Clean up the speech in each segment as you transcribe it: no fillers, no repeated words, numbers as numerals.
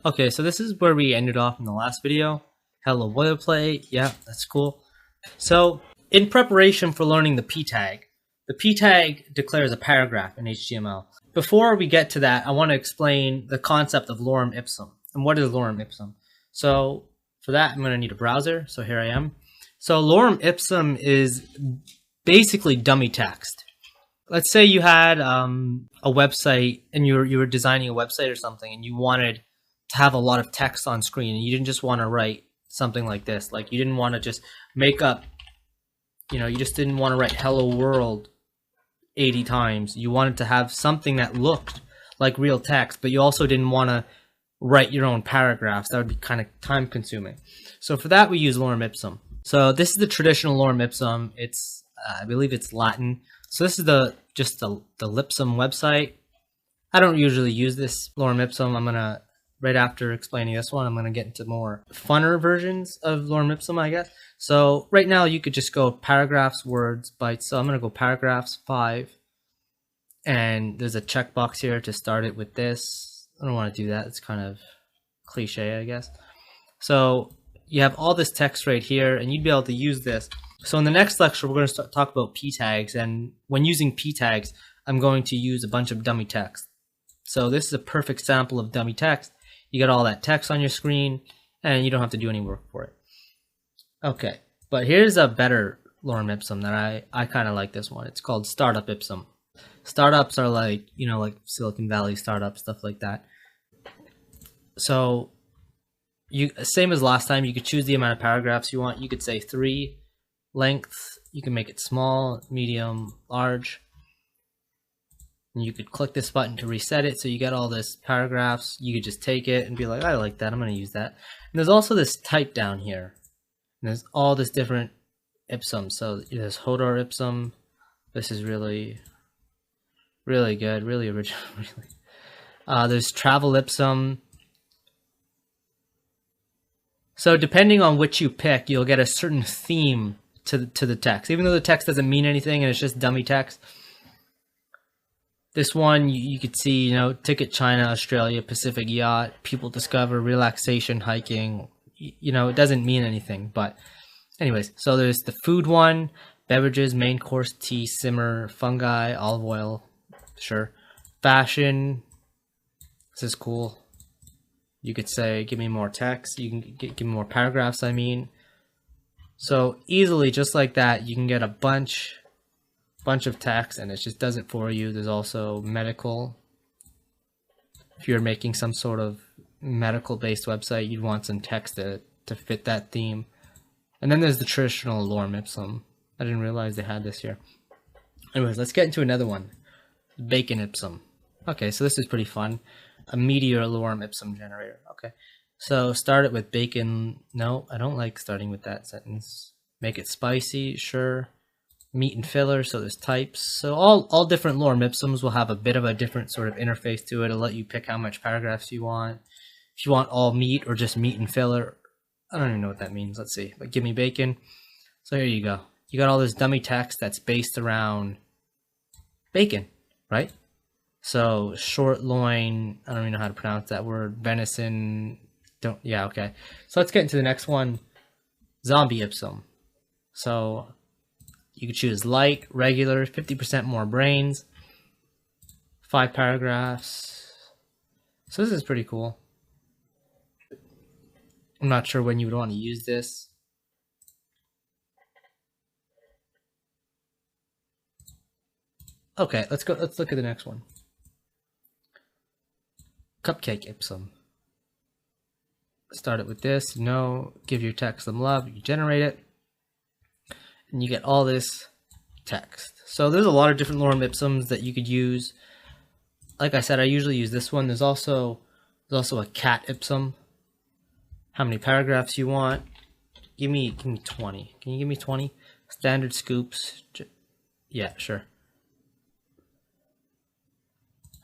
Okay, so this is where we ended off in the last video. Hello boilerplate, yeah, that's cool. So, in preparation for learning the p tag declares a paragraph in HTML. Before we get to that, I want to explain the concept of Lorem Ipsum. And what is Lorem Ipsum? So, for that, I'm going to need a browser. So here I am. So Lorem Ipsum is basically dummy text. Let's say you had a website and you were designing a website or something, and you wanted to have a lot of text on screen, and you didn't just want to write something like this. Like, you didn't want to just make up, you just didn't want to write hello world 80 times. You wanted to have something that looked like real text, but you also didn't want to write your own paragraphs. That would be kind of time consuming. So for that, we use Lorem Ipsum. So this is the traditional Lorem Ipsum. It's I believe it's Latin. So this is just the Lipsum website. I don't usually use this Lorem Ipsum. I'm gonna, right after explaining this one, I'm gonna get into more funner versions of Lorem Ipsum, I guess. So right now you could just go paragraphs, words, bytes. So I'm gonna go paragraphs 5, and there's a checkbox here to start it with this. I don't want to do that. It's kind of cliche, I guess. So you have all this text right here, and you'd be able to use this. So in the next lecture, we're going to talk about p tags, and when using p tags, I'm going to use a bunch of dummy text. So this is a perfect sample of dummy text. You get all that text on your screen, and you don't have to do any work for it. Okay, but here's a better Lorem Ipsum that I kind of like this one. It's called Startup Ipsum. Startups are like, like Silicon Valley startups, stuff like that. So same as last time, you could choose the amount of paragraphs you want. You could say 3. Length, you can make it small, medium, large. And you could click this button to reset it, so you get all this paragraphs. You could just take it and be like, I like that, I'm going to use that. And there's also this type down here. And there's all this different Ipsum. So there's Hodor Ipsum. This is really, really good, really original. Really. There's Travel Ipsum. So depending on which you pick, you'll get a certain theme to the text. Even though the text doesn't mean anything and it's just dummy text. This one, you could see, Ticket China, Australia, Pacific Yacht, People Discover, Relaxation, Hiking. It doesn't mean anything. But anyways, so there's the food one, beverages, main course, tea, simmer, fungi, olive oil, sure. Fashion, this is cool. You could say, give me more text. You can give me more paragraphs, I mean. So easily, just like that, you can get a bunch of text, and it just does it for you. There's also medical. If you're making some sort of medical-based website, you'd want some text to fit that theme. And then there's the traditional Lorem Ipsum. I didn't realize they had this here. Anyways, let's get into another one. Bacon Ipsum. Okay, so this is pretty fun. A meteor Lorem Ipsum generator. Okay, so start it with bacon. No, I don't like starting with that sentence. Make it spicy, sure. Meat and filler, so there's types. So all different Lorem Ipsums will have a bit of a different sort of interface to it. It'll let you pick how much paragraphs you want. If you want all meat or just meat and filler. I don't even know what that means. Let's see. But give me bacon. So here you go. You got all this dummy text that's based around bacon, right? So short loin, I don't even know how to pronounce that word. Venison, yeah, okay. So let's get into the next one. Zombie Ipsum. So you could choose light, regular, 50% more brains, 5 paragraphs. So this is pretty cool. I'm not sure when you would want to use this. Okay, let's look at the next one. Cupcake Ipsum. Start it with this. No, give your text some love. You generate it, and you get all this text. So there's a lot of different Lorem Ipsums that you could use. Like I said, I usually use this one. There's also a cat Ipsum. How many paragraphs you want? Give me 20. Can you give me 20? Standard scoops. Yeah, sure.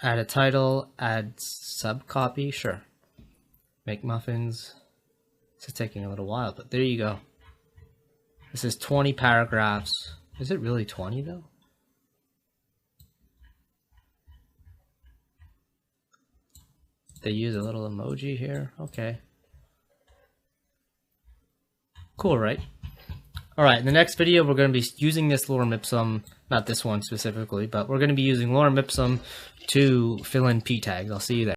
Add a title, add subcopy, sure. Make muffins. This is taking a little while, but there you go. This is 20 paragraphs. Is it really 20 though? They use a little emoji here. Okay. Cool, right? Alright, in the next video we're going to be using this Lorem Ipsum, not this one specifically, but we're going to be using Lorem Ipsum to fill in p tags. I'll see you there.